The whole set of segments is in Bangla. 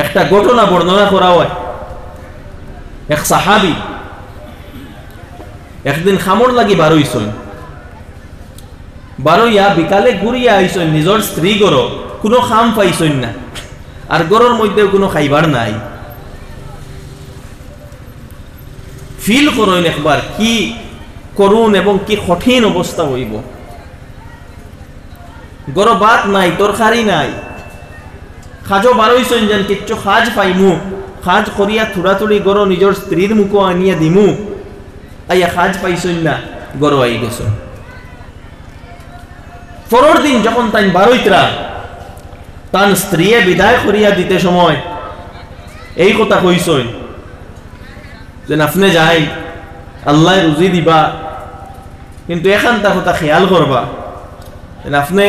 একটা ঘটনা বর্ণনা করা হয়, এক সাহাবী একদিন খামর লাগি বারইছই, বারইয়া বিকালে ঘুরিয়া আইসই নিজের স্ত্রী গড়, কোনো খাম পাইছই না, আর গড়ের মধ্যেও কোনো খাইবার নাই। ফিল করেন একবার কি করুন এবং কি কঠিন অবস্থা হইব। গড় ভাত নাই, তরকারি নাই, খাজও বারইছই যেন কিচ্ছু খাজ পাইমু, খাজ করিয়া থুড়াথুড়ি গড় নিজের স্ত্রীর মুখো আনিয়া দিমু, আইয়া খাজ পাইছই না, গড় আই গেছ। পরের দিন যখন তাই বারইতরা তান স্ত্রী বিদায় করিয়া দিতে সময় এই কথা কইছই যে আপনি যাই আল্লাহ রুজি দিবা, কিন্তু এখানটা কথা খেয়াল করবা আপনি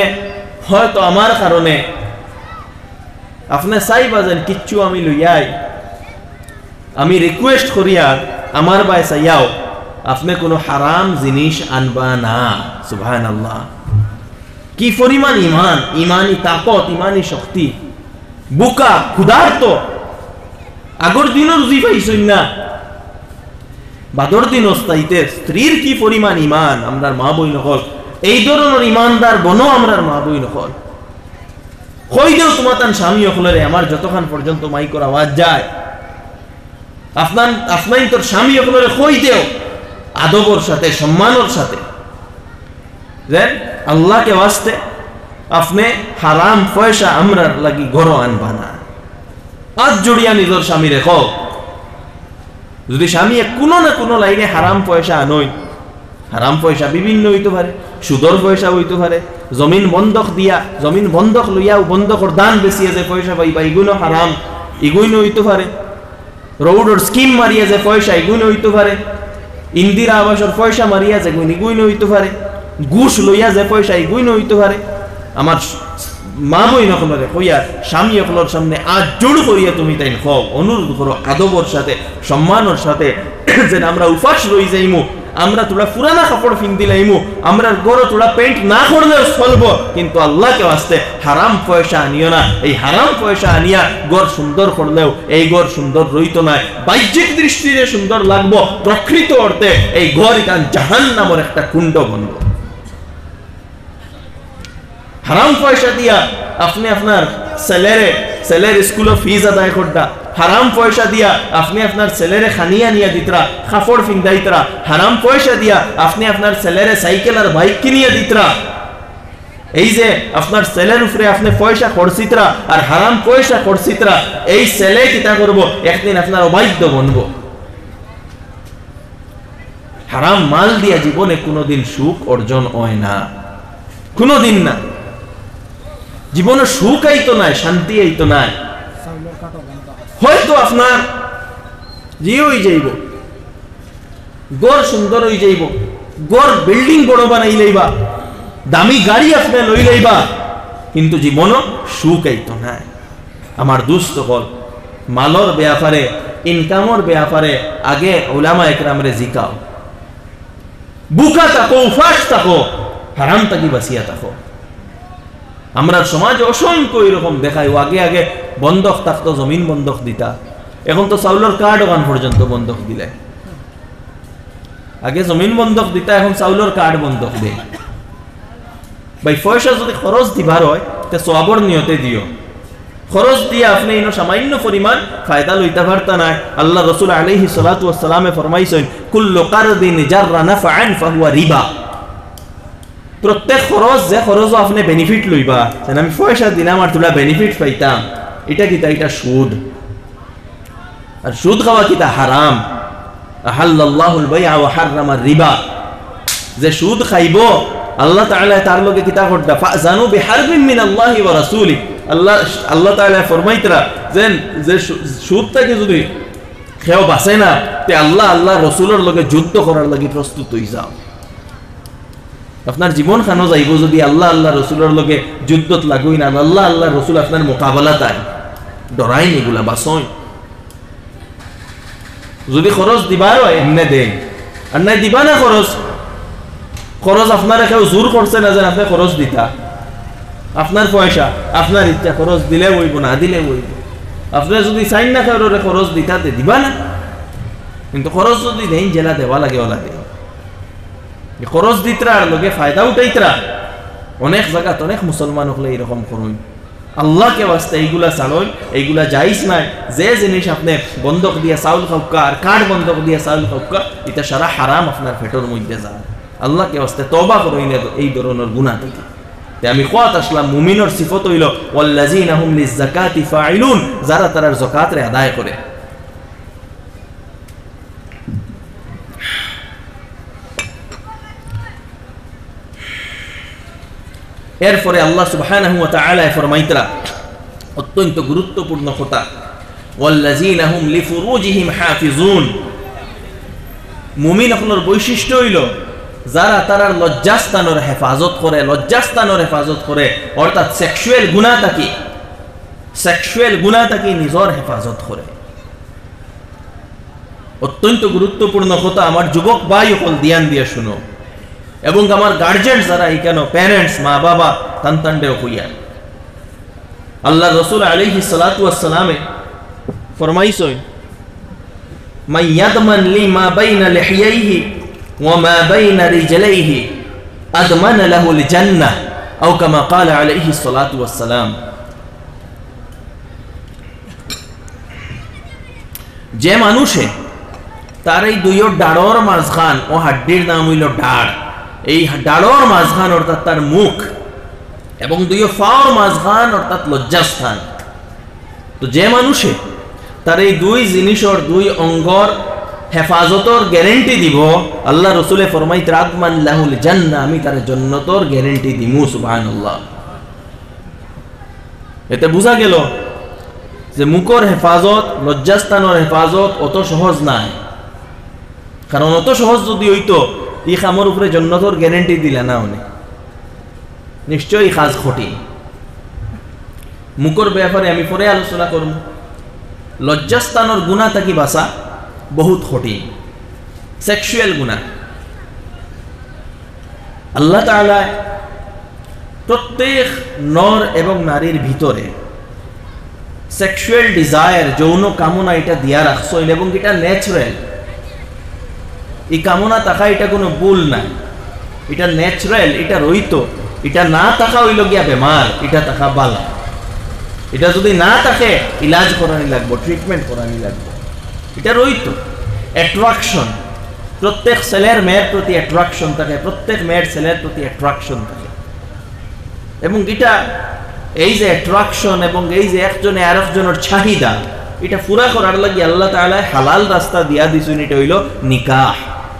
হয়তো আমার কারণে আপনি চাইবা যেন কিচ্ছু আমি লইয়াই, আমি রিকোয়েস্ট করিয়া আমার বাই চাইয়াও আপনি কোনো হারাম জিনিস আনবা না। সুবহানাল্লাহ, কি পরিমাণ ইমান, ইমানি তাকত, ইমানি শক্তি। বুকা ক্ষুধার্ত, আগর দিনও রুজি পাইছই না, বাদর দিন অস্তাইতে স্ত্রীর কি পরিমাণ ইমান। আমরার মা বই নকল এই ধরনের ইমানদার বনো, আমরার মা বই নকল কই দেও তোমার তান স্বামী অকলেরে, আমার যতক্ষণ পর্যন্ত মাইকর আওয়াজ যায় আপনার তোর স্বামী অকলেরে কই দেও আদবর সাথে, সম্মানের সাথে, যে আল্লাহকে ওয়াস্তে আপনি হারাম পয়সা আমরার লাগি ঘর আনবা না। আজ জড়িয়া নিজের স্বামী রেখো, যদি স্বামী কোনো না কোনো লাইনে হারাম পয়সা আনই, হারাম পয়সা বিভিন্ন হইতে পারে, সুদর পয়সা হইতে পারে, জমিন বন্ধক দিয়া, জমিন বন্ধক লইয়াও বন্ধকর দান বেশিয়ে যে পয়সা পাইবা এগুলো হারাম, এগুলো হইতে পারে, রোডর স্কিম মারিয়া যে পয়সা এগুলো হইতে পারে, ইন্দিরা আবাসের পয়সা মারিয়া যে এগুলো হইতে পারে, ঘুষ লইয়া যে পয়সা এগুলো হইতে পারে। আমার মা বই নকলরে কইয়া স্বামী অকলর সামনে আজ জোড় করিয়া তুমি তাই হও, অনুরোধ করো আদবর সাথে, সম্মানের সাথে, যে আমরা উপাস রই যাইমু, আমরা তোরা পুরানা কাপড় ফিন দিলাইমু, আমরা গড় তোরা পেন্ট না করলেও চলবো, কিন্তু আল্লাহকে আসতে হারাম পয়সা আনিও না। এই হারাম পয়সা আনিয়া গড় সুন্দর করলেও এই গড় সুন্দর রইতো না, বাহ্যিক দৃষ্টিতে সুন্দর লাগবো, প্রকৃত অর্থে এই গড় কান জাহান্নামের একটা কুণ্ড বন্ধ। হারাম পয়সা দিয়া আপনি আপনার ছেলের স্কুল ফিজ আদায় করতা, হারাম পয়সা দিয়া আপনি আপনার ছেলেরে খানিয়া নিয়া দিতরা, কাপড় ফিন্দাইতরা, হারাম পয়সা দিয়া আপনি আপনার ছেলেরে সাইকেল আর বাইক কিনিয়া দিতরা। এই যে আপনার ছেলের উপরে আপনি পয়সা খরচিতরা আর হারাম পয়সা খরচিতরা, এই ছেলে কিতা করবো, একদিন আপনার অবাধ্য বনবো। হারাম মাল দিয়া জীবনে কোনোদিন সুখ অর্জন হয় না, কোনোদিন না। জীবনে সুখ আইতো নাই, শান্তি আইতো নাই। হয়তো আপনার জি হয়ে যাইব, গড় সুন্দর হয়ে যাইব, গড় বিল্ডিং বড় বানাই লইবা, দামি গাড়ি আপনি লই লইবা, কিন্তু জীবনও সুখ আইতো নাই। আমার দুস্থ হল মালর ব্যাপারে, ইনকামর ব্যাপারে আগে উলামা একরামরে জিকাও, বুকা থাকো, উপাস থাকো, হারাম থাকি বাঁচিয়া থাকো। আমরা সমাজে অসংখ্য এরকম দেখাই, আগে আগে বন্ধক থাকতো, জমিন বন্ধক দিতা, এখন তো চাউলের কার্ড ওখান পর্যন্ত বন্ধক দিলে। আগে জমিন বন্ধক দিতা, এখন চাউলের কার্ড বন্ধক দেয়। ভাই পয়সা যদি খরচ দিবার হয় তে সওয়াবের নিয়তে দিও, খরচ দিয়ে আপনি ইনো সামান্য পরিমাণ ফায়দা লইতে পারতা না। আল্লাহ রাসূল আলাইহিস সালাতু ওয়াস সালামে ফরমাইছেন, কুল্লু কারদিন জাররা নাফআন ফাহুয়া রিবা। প্রত্যেক খরচ যে খরচ আপনি বেনিফিট লইবা, যেন আমি পয়সা দিলাম আর তোরা বেনিফিট পাইতাম, এটা কিতা, এটা সুদ। আর সুদ খাওয়া কিতা হারাম। আহাল্লাল্লাহুল বাইআ ওয়া হাররামার রিবা। যে সুদ খাইব আল্লাহ তাআলা তার লগে কিতা করদা, ফাজানু বিহারবিন মিনাল্লাহি ওয়া রাসূলিহি। আল্লাহ তাআলা ফরমাইতরা যে সুদটাকে যদি খেও বাঁচে না, তে আল্লাহ রাসূলের লগে যুদ্ধ করার লাগি প্রস্তুত হই যাও। আপনার জীবন খানো যাইব যদি আল্লাহ রসুলের লগে যুদ্ধত লাগুই না, আল্লাহ রসুল আপনার মোকাবেলা তাই ডরাই এগুলা বাসই। যদি খরচ দিবার হয় এমনে দেন, আর নাই দিবা না খরচ আপনার কেউ জোর করছে না যে আপনি খরচ দিতা, আপনার পয়সা আপনার ইচ্ছা, খরচ দিলে হইব না দিলে হইব। আপনারা যদি চাইন না কারোরে খরচ দিতাতে দিবা না, কিন্তু খরচ যদি দেন জেলা দেওয়া লাগে ওলা দেয়। খরচ দিতরা আর লগে ফায়দা উঠাইতরা। অনেক জায়গাত অনেক মুসলমান হলে এরকম করুন, আল্লাহকে বাস্তে এইগুলা চালই, এইগুলা যাইস নাই। যে জিনিস আপনি বন্ধক দিয়া চাউল খাওকা আর কাঠ বন্ধক দিয়া চাউল খাওকা, এটা সারা হারাম আপনার পেটের মধ্যে যায়। আল্লাহকে বাস্তে তওবা করুন এই ধরনের গুনাহ থেকে। আমি কোয়াত আসলাম মুমিনের সিফত হইল ওয়াল্লাযিনা হুম লিয-যাকাতি ফাইলুন, যারা তার যাকাতরে আদায় করে। এরপরে আল্লাহ সুবহানাহু ওয়া তাআলা ফরমাইতরা অত্যন্ত গুরুত্বপূর্ণ কথা, ওয়াল্লাযিনা হুম লিফুরুজিহিম হাফিজুন। মুমিন আপনার বৈশিষ্ট্য হইল যারা তারার লজ্জাস্থানের হেফাজত করে, লজ্জাস্থানের হেফাজত করে, অর্থাৎ সেক্সুয়াল গুনাহ থাকি নিজের হেফাজত করে। অত্যন্ত গুরুত্বপূর্ণ কথা, আমার যুবক ভাই সকল ধ্যান দিয়ে শুনো, এবং আমার গার্জিয়ান যারা এখানে প্যারেন্টস মা বাবা তান্তান্ডেও হইয়া, আল্লাহ রসুল আলাইহিস সালাতু ওয়াস সালামে ফরমাইছেন মান ইয়াদমান লিমা বাইনা লিহিয়াইহি ওয়া মা বাইনা রিজলাইহি আদমান লাহুল জান্নাহ আও কামা ক্বালা আলাইহিস সালাতু ওয়াস সালাম। যে মানুষে তার এই দুইও ডাড়র মাঝখান, ও হাড্ডির নাম হইল ডাড়, এই ডাড়র মাঝখান অর্থাৎ তার মুখ, এবং দুইও ফাওর মাঝখান অর্থাৎ লজ্জাস্থান। তো যে মানুষে তার এই দুই জিনিসের দুই অঙ্গর হেফাজতর গ্যারেন্টি দিব, আল্লাহ রসুলে ফরমাইত আদমান লাহুল জান্নাহ, আমি তার জান্নাতের গ্যারেন্টি দিমু। সুবহানাল্লাহ। এতে বোঝা গেল যে মুখের হেফাজত, লজ্জাস্থানের হেফাজত অত সহজ নাই। কারণ অত সহজ যদি হইতো ই খামর উপরে জান্নাতের গ্যারেন্টি দিলে না, অনেক নিশ্চয়ই কাজ কঠিন। মুখের ব্যাপারে আমি পরে আলোচনা করব। লজ্জাস্থানের গুনাহ থাকি বাঁচা বহুত কঠিন, সেক্সুয়াল গুনাহ। আল্লাহ তাআলা প্রত্যেক নর এবং নারীর ভিতরে সেক্সুয়াল ডিজায়ার, যৌন কামনা, এটা দিয়া রাখছেন, এবং এটা ন্যাচারাল। এই কামনা থাকা এটা কোনো ভুল নাই, এটা ন্যাচারাল, এটা রইত। এটা না থাকা হইল গিয়া বেমার, এটা থাকা বালা। এটা যদি না থাকে ইলাজ করানি লাগবো, ট্রিটমেন্ট করানি লাগবো। এটা রইত অ্যাট্রাকশন, প্রত্যেক ছেলের মেয়ের প্রতি অ্যাট্রাকশন থাকে, প্রত্যেক মেয়ের ছেলের প্রতি অ্যাট্রাকশন থাকে। এবং এটা এই যে অ্যাট্রাকশন এবং এই যে একজনে আরেকজনের চাহিদা, এটা পুরা করার লাগি আল্লাহ তাআলা হালাল রাস্তা দিয়া দিছেন। এটা হইল নিকাহ,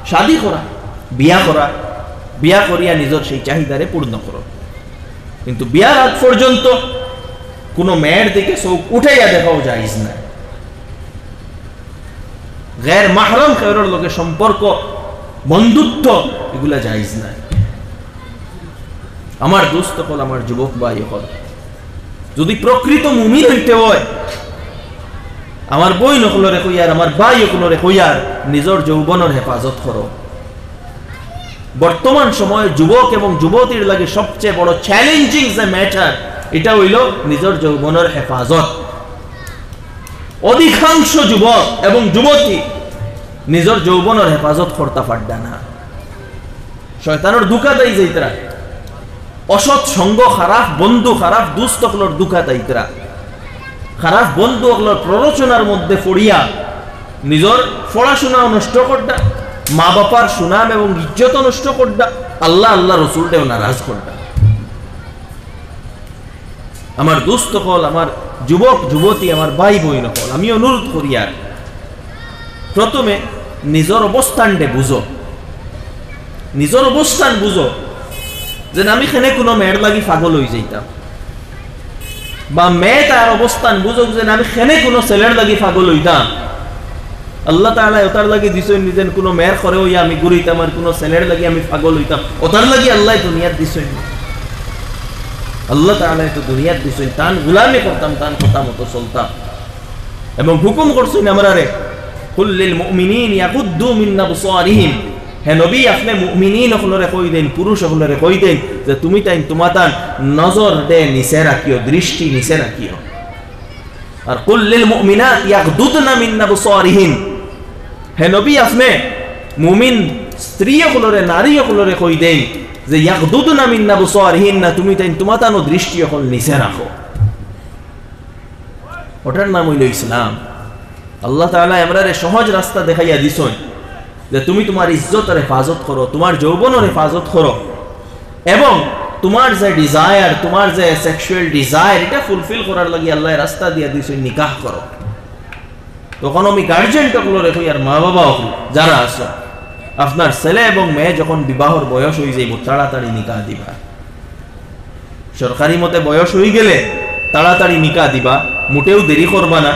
শাদী করা, বিয়া করা, বিয়া করিয়া নিজের সেই চাহিদারে পূর্ণ করো। কিন্তু বিয়ার আগ পর্যন্ত কোনো মেয়ের দিকে চোখ উঠাইয়া দেখাও জায়েজ না। গैर মাহরম কারোর লগে সম্পর্ক, বন্ধুত্ব, এগুলা জায়েজ না। আমার দোস্ত হল, আমার যুবক ভাই হল, যদি প্রকৃত মুমিন হইতে হয়, আমার বই নকলরে কইয়ার, আমার ভাই নকলরে কইয়ার, নিজের যৌবনের হেফাজত করো। বর্তমান সময়ে যুবক এবং যুবতীর লাগে সবচেয়ে বড় চ্যালেঞ্জিং যে ম্যাটার, এটা হইল নিজের যৌবনের হেফাজত। অধিকাংশ যুবক এবং যুবতী নিজের যৌবনের হেফাজত করতে পারবে না। শয়তানের দুকা দেয় যাইতরা, অসৎ সঙ্গ খারাপ, বন্ধু খারাপ, দুস্থ হলোর দুকা দেয়তরা, খারাপ বন্ধু হলোর প্ররোচনার মধ্যে পড়িয়া নিজের পড়াশোনাও নষ্ট করডা, মা বাবার সুনাম এবং ইজ্জত নষ্ট করডা, আল্লাহ আল্লাহ রসুলটাও নারাজ করডা। আমার দোস্ত হল, আমার যুবক যুবতী, আমার ভাই বোন হল, আমি অনুরোধ করি, আর প্রথমে নিজের অবস্থানটা বুঝো, নিজের অবস্থান বুঝো। যে আমি এখানে কোনো মেয়ের লাগি পাগল হয়ে যাইতাম, বা মেয়ে তার অবস্থান বুঝো যে আমি এখানে কোনো ছেলের লাগি পাগল হইতাম। আল্লাহ তাআলা ওটার লাগি দিছেন নিজের কোনো মেয়ের করে হইয়া আমি ঘুরাইতাম, আর কোনো ছেলের লাগি আমি পাগল হইতাম, ওটার লাগি আল্লাহ দুনিয়াত দিছেন। আল্লাহ তাআলা তো দুনিয়াত দিছেন তান গোলামি করতাম, তান কথা মতো চলতাম, এবং হুকুম করছেন আমরারে কুল লিল মুমিনিন ইয়াগুদ্দু মিন আবসারিহিম। হে নবী, আপনি মুমিনিন হলরে কই দেন, পুরুষ হলরে কই দেন যে তুমি তাই তোমাতান নজর দে নিচে রাখিও, দৃষ্টি নিচে রাখিও। আর কুল লিল মুমিনাত ইয়াগদুদনা মিন আবসারিহিন, হে নবী আপনি মুমিন স্ত্রীসকলরে নারীসকলরে কই দেন যে ইয়াগদুদনা মিন আবসারিহিন, না তুমি তাই তোমাতানো দৃষ্টি সকল নিচে রাখো। ওটার নাম হইল ইসলাম। আল্লাহ তাআলা আমরারে সহজ রাস্তা দেখাইয়া দিছেন যে তুমি তোমার ইজ্জতের হেফাজত করো, তোমার যৌবনের হেফাজত করো, এবং তোমার যে ডিজায়ার, তোমার যে সেক্সুয়াল ডিজায়ার, এটা ফুলফিল করার লাগি আল্লাহ রাস্তা দিয়া দিছেন নিকাহ করো। তখন আমি গার্জেন টকলো রেখো আর মা বাবা যারা আছো, আপনার ছেলে এবং মেয়ে যখন বিবাহর বয়স হয়ে যাইব তাড়াতাড়ি নিকাহ দিবা। সরকারি মতে বয়স হয়ে গেলে তাড়াতাড়ি নিকাহ দিবা, মোটেও দেরি করবা না।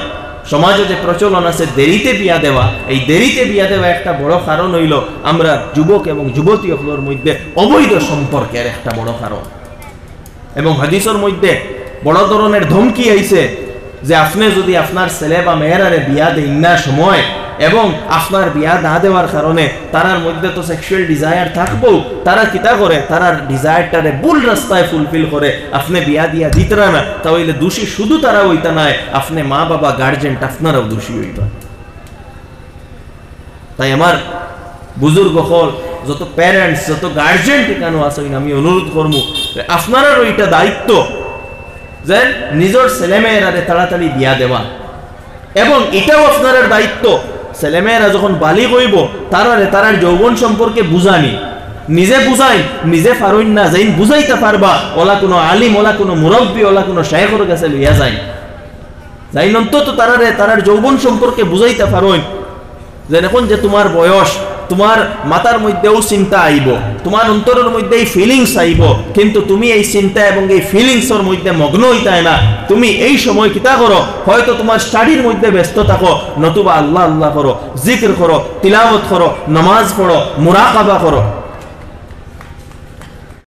সমাজে যে প্রচলন আছে দেরিতে বিয়া দেওয়া, এই দেরিতে বিয়া দেওয়া একটা বড় কারণ হইল আমরা যুবক এবং যুবতীগুলোর মধ্যে অবৈধ সম্পর্কের একটা বড় কারণ। এবং হাদিসের মধ্যে বড় ধরনের ধমকি আইছে যে আপনি যদি আপনার ছেলে বা মেয়েরারে বিয়া দেন না সময়, এবং আপনার বিয়া না দেওয়ার কারণে তারার মধ্যে তো সেক্সুয়াল ডিজায়ার থাকবো, তারা কিতা করে তারার ডিজায়ারটারে ভুল রাস্তায় ফুলফিল করে আপনি বিয়া দিয়া দিতরা না, তাহলে দোষী শুধু তারা হইতা নয়, আপনি মা বাবা গার্জেন আপনারাও দোষী হইবা। তাই আমার বুজুর্গ হল যত প্যারেন্টস যত গার্জেন ঠিকানো আছে আমি অনুরোধ করবো আপনারাও এটা দায়িত্ব যে নিজের ছেলেমেয়েরারে তাড়াতাড়ি বিয়া দেওয়া, এবং এটাও আপনার দায়িত্ব ছেলেমেয়েরা যখন বালিগ হইব তারার যৌবন সম্পর্কে বুঝানি। নিজে বুঝাই নিজে পারইন না, যাই বুঝাইতে পারবা ওলা কোনো আলিম, ওলা কোনো মুরব্বী, ওলা কোনো শায়েখের কাছে লইয়া যাই, যাই অন্তত তারার যৌবন সম্পর্কে বুঝাইতে পারইন যে এখন যে তোমার বয়স, তোমার মাথার মধ্যেও চিন্তা আইব, তোমার অন্তরের মধ্যে এই ফিলিংস আইব, কিন্তু তুমি এই চিন্তা এবং এই ফিলিংসের মধ্যে মগ্ন হইতাই না। তুমি এই সময় কিতা করো, হয়তো তোমার স্টাডির মধ্যে ব্যস্ত থাকো, নতুবা আল্লাহ আল্লাহ করো, জিকির করো, তিলাওয়াত করো, নামাজ পড়ো, মুরাকাবা করো।